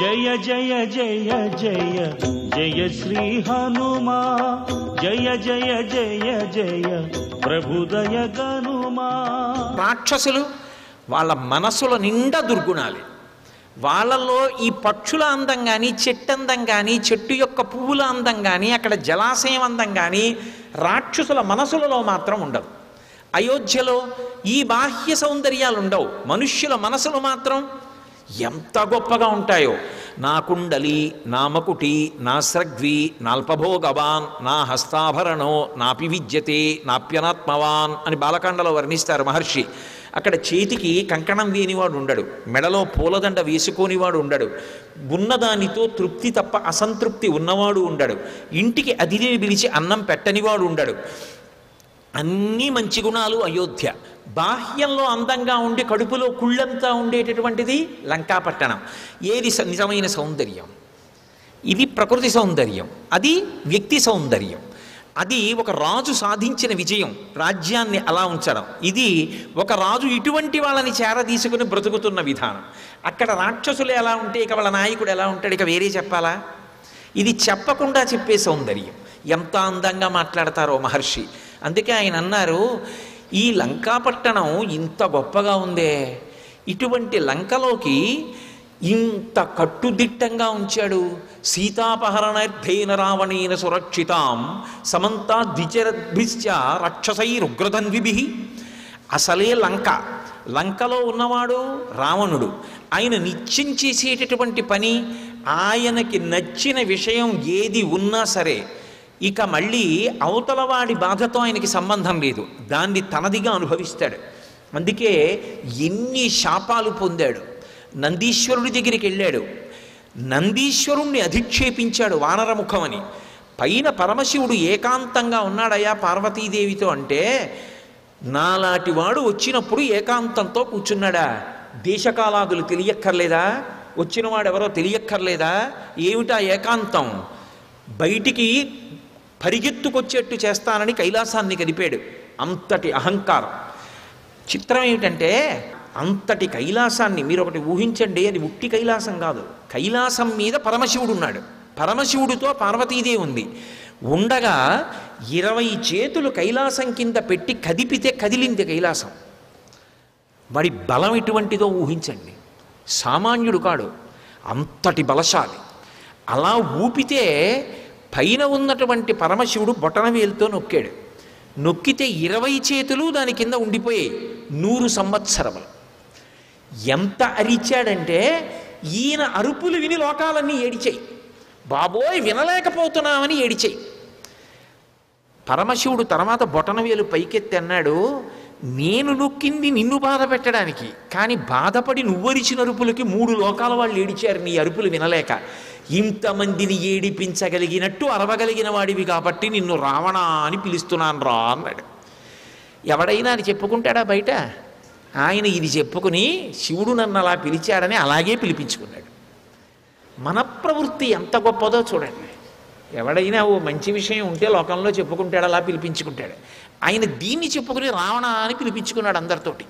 జయ జయ జయ జయ జయ శ్రీ హనుమా, జయ జయ జయ జయ ప్రభుదయ గనుమా. రాక్షసులు వాళ్ళ మనసుల నిండా దుర్గుణాలే. వాళ్ళలో ఈ పక్షుల అందం కానీ, చెట్టు అందం కానీ, చెట్టు యొక్క పువ్వుల అందం కానీ, అక్కడ జలాశయం అందం కానీ రాక్షసుల మనసులలో మాత్రం ఉండదు. అయోధ్యలో ఈ బాహ్య సౌందర్యాలు ఉండవు. మనుష్యుల మనసులు మాత్రం ఎంత గొప్పగా ఉంటాయో. నా కుండలి, నా మకుటి, నా స్రగ్వి, నాల్పభోగవాన్, నా హస్తాభరణో నాపి విద్యతే నాప్యనాత్మవాన్ అని బాలకాండలో వర్ణిస్తారు మహర్షి. అక్కడ చేతికి కంకణం వేనివాడు ఉండడు, మెడలో పూలదండ వేసుకోనివాడు ఉండడు, ఉన్నదానితో తృప్తి తప్ప అసంతృప్తి ఉన్నవాడు ఉండడు, ఇంటికి అతిథిని పిలిచి అన్నం పెట్టనివాడు ఉండడు. అన్నీ మంచి గుణాలు అయోధ్య. బాహ్యంలో అందంగా ఉండి కడుపులో కుళ్ళంతా ఉండేటటువంటిది లంకాపట్టణం. ఏది నిజమైన సౌందర్యం? ఇది ప్రకృతి సౌందర్యం, అది వ్యక్తి సౌందర్యం. అది ఒక రాజు సాధించిన విజయం, రాజ్యాన్ని అలా ఉంచడం. ఇది ఒక రాజు ఇటువంటి వాళ్ళని చేరదీసుకుని బ్రతుకుతున్న విధానం. అక్కడ రాక్షసులు ఎలా ఉంటే ఇక వాళ్ళ నాయకుడు ఎలా ఉంటాడు, ఇక వేరే చెప్పాలా? ఇది చెప్పకుండా చెప్పే సౌందర్యం. ఎంత అందంగా మాట్లాడతారో మహర్షి. అందుకే ఆయన అన్నారు, ఈ లంకాపట్టణం ఇంత గొప్పగా ఉందే, ఇటువంటి లంకలోకి ఇంత కట్టుదిట్టంగా ఉంచాడు. సీతాపహరణార్థేన రావణేన సురక్షితాం సమంతా ద్విచరద్భిశ్చ రాక్షసైరుగ్రధన్విభిః. అసలే లంకలో ఉన్నవాడు రావణుడు. ఆయన నిత్యం చేసేటటువంటి పని, ఆయనకి నచ్చిన విషయం ఏది ఉన్నా సరే ఇక మళ్ళీ అవతలవాడి బాధతో ఆయనకి సంబంధం లేదు, దాన్ని తనదిగా అనుభవిస్తాడు. అందుకే ఎన్ని శాపాలు పొందాడు. నందీశ్వరుడి దగ్గరికి వెళ్ళాడు, నందీశ్వరుణ్ణి అధిక్షేపించాడు వానరముఖమని. పైన పరమశివుడు ఏకాంతంగా ఉన్నాడయ్యా పార్వతీదేవితో అంటే, నాలాంటి వాడు వచ్చినప్పుడు ఏకాంతంతో కూర్చున్నాడా? దేశకాలాదులు తెలియక్కర్లేదా? వచ్చినవాడెవరో తెలియక్కర్లేదా? ఏమిటా ఏకాంతం? బయటికి పరిగెత్తుకొచ్చేట్టు చేస్తానని కైలాసాన్ని కదిపాడు. అంతటి అహంకారం. చిత్రం ఏమిటంటే, అంతటి కైలాసాన్ని మీరు ఒకటి ఊహించండి, అది ఉట్టి కైలాసం కాదు. కైలాసం మీద పరమశివుడు ఉన్నాడు, పరమశివుడితో పార్వతీదేవి ఉంది. ఉండగా 20 చేతులు కైలాసం కింద పెట్టి కదిపితే కదిలింది కైలాసం. వాడి బలం ఎటువంటిదో ఊహించండి. సామాన్యుడు కాడు, అంతటి బలశాలి. అలా ఊపితే పైన ఉన్నటువంటి పరమశివుడు బొటనవేలుతో నొక్కాడు. నొక్కితే 20 చేతులు దాని కింద ఉండిపోయాయి 100 సంవత్సరములు. ఎంత అరిచాడంటే ఈయన అరుపులు విని లోకాలన్నీ ఏడిచాయి. బాబోయ్ వినలేకపోతున్నామని ఏడిచాయి. పరమశివుడు తర్వాత బొటనవేలు పైకెత్తి అన్నాడు, నేను నొక్కింది నిన్ను బాధ పెట్టడానికి, కానీ బాధపడి నువ్వరిచిన అరుపులకి 3 లోకాల వాళ్ళు ఏడిచారు నీ అరుపులు వినలేక. ఇంతమందిని ఏడిపించగలిగినట్టు అరవగలిగిన వాడివి కాబట్టి నిన్ను రావణ అని పిలుస్తున్నాను రా అన్నాడు. ఎవడైనా అది చెప్పుకుంటాడా బయట? ఆయన ఇది చెప్పుకుని శివుడు నన్ను అలా పిలిచాడని అలాగే పిలిపించుకున్నాడు. మన ప్రవృత్తి ఎంత గొప్పదో చూడండి. ఎవడైనా ఓ మంచి విషయం ఉంటే లోకంలో చెప్పుకుంటాడు, అలా పిలిపించుకుంటాడు. ఆయన దీన్ని చెప్పుకుని రావణ అని పిలిపించుకున్నాడు అందరితోటి.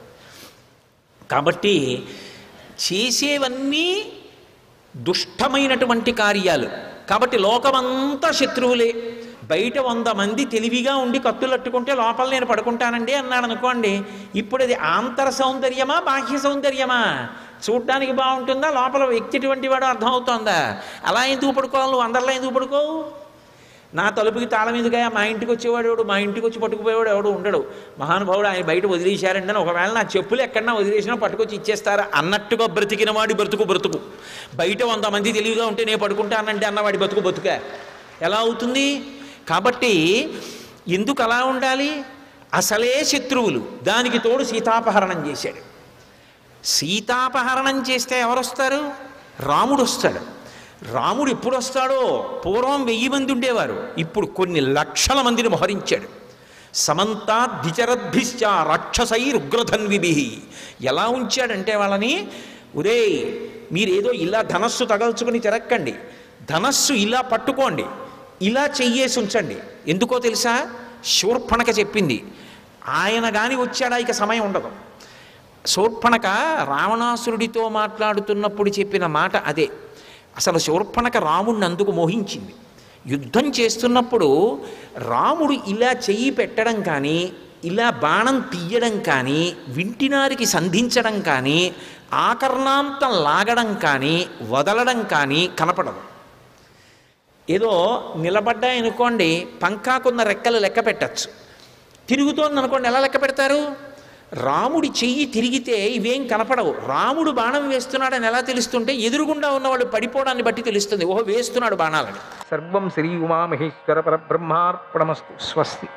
కాబట్టి చేసేవన్నీ దుష్టమైనటువంటి కార్యాలు. కాబట్టి లోకమంతా శత్రువులే. బయట 100 మంది తెలివిగా ఉండి కత్తులట్టుకుంటే లోపల నేను పడుకుంటానండి అన్నాడు అనుకోండి, ఇప్పుడు అది ఆంతర సౌందర్యమా బాహ్య సౌందర్యమా? చూడ్డానికి బాగుంటుందా, లోపల వ్యక్తి ఎటువంటి వాడు అర్థమవుతోందా? అలా ఎందుకు పడుకోవాలి? నువ్వు అందరిలో ఎందుకు పడుకోవు? నా తలుపుకి తాళం ఎందుకయ్యా? మా ఇంటికి వచ్చేవాడు ఎవడు, మా ఇంటికి వచ్చి పట్టుకుపోయేవాడు ఎవడు ఉండడు. మహానుభావుడు ఆయన బయట వదిలేశారండి అని, ఒకవేళ నా చెప్పులు ఎక్కడన్నా వదిలేసినా పట్టుకొచ్చి ఇచ్చేస్తారా అన్నట్టుగా బ్రతికిన వాడి బ్రతుకు. బయట 100 మంది తెలివిగా ఉంటే నేను పడుకుంటానంటే అన్నవాడి బతుక ఎలా అవుతుంది? కాబట్టి ఎందుకు అలా ఉండాలి? అసలే శత్రువులు, దానికి తోడు సీతాపహరణం చేశాడు. సీతాపహరణం చేస్తే ఎవరొస్తారు? రాముడు వస్తాడు. రాముడు ఎప్పుడు వస్తాడో? పూర్వం 1000 మంది ఉండేవారు, ఇప్పుడు కొన్ని లక్షల మందిని మోహరించాడు. సమంతా ద్విచరద్భిశ్చ రాక్షసైరుగ్రధన్విభిః. ఎలా ఉంచాడంటే వాళ్ళని, ఒరేయ్ మీరేదో ఇలా ధనస్సు తగల్చుకుని తిరక్కండి, ధనస్సు ఇలా పట్టుకోండి, ఇలా చెయ్యేసి ఉంచండి. ఎందుకో తెలుసా? శూర్పణక చెప్పింది. ఆయన కానీ వచ్చాడా ఇక సమయం ఉండదు. శూర్పణక రావణాసురుడితో మాట్లాడుతున్నప్పుడు చెప్పిన మాట అదే. అసలు శూర్పణఖ రాముడిని అందుకు మోహించింది. యుద్ధం చేస్తున్నప్పుడు రాముడు ఇలా చెయ్యి పెట్టడం కానీ, ఇలా బాణం తీయడం కానీ, వింటినారికి సంధించడం కానీ, ఆకర్ణాంతం లాగడం కానీ, వదలడం కానీ కనపడదు. ఏదో నిలబడ్డాయనుకోండి, పంకాకున్న రెక్కలు లెక్క పెట్టచ్చు. తిరుగుతోందనుకోండి, ఎలా లెక్క పెడతారు? రాముడి చెయ్యి తిరిగితే ఇవేం కనపడవు. రాముడు బాణం వేస్తున్నాడని ఎలా తెలుస్తుంటే ఎదురుగుండా ఉన్నవాళ్ళు పడిపోవడాన్ని బట్టి తెలుస్తుంది, ఓహో వేస్తున్నాడు బాణాలని. సర్వం శ్రీ ఉమామహేశ్వర పరబ్రహ్మార్పణమస్తు. స్వస్తి.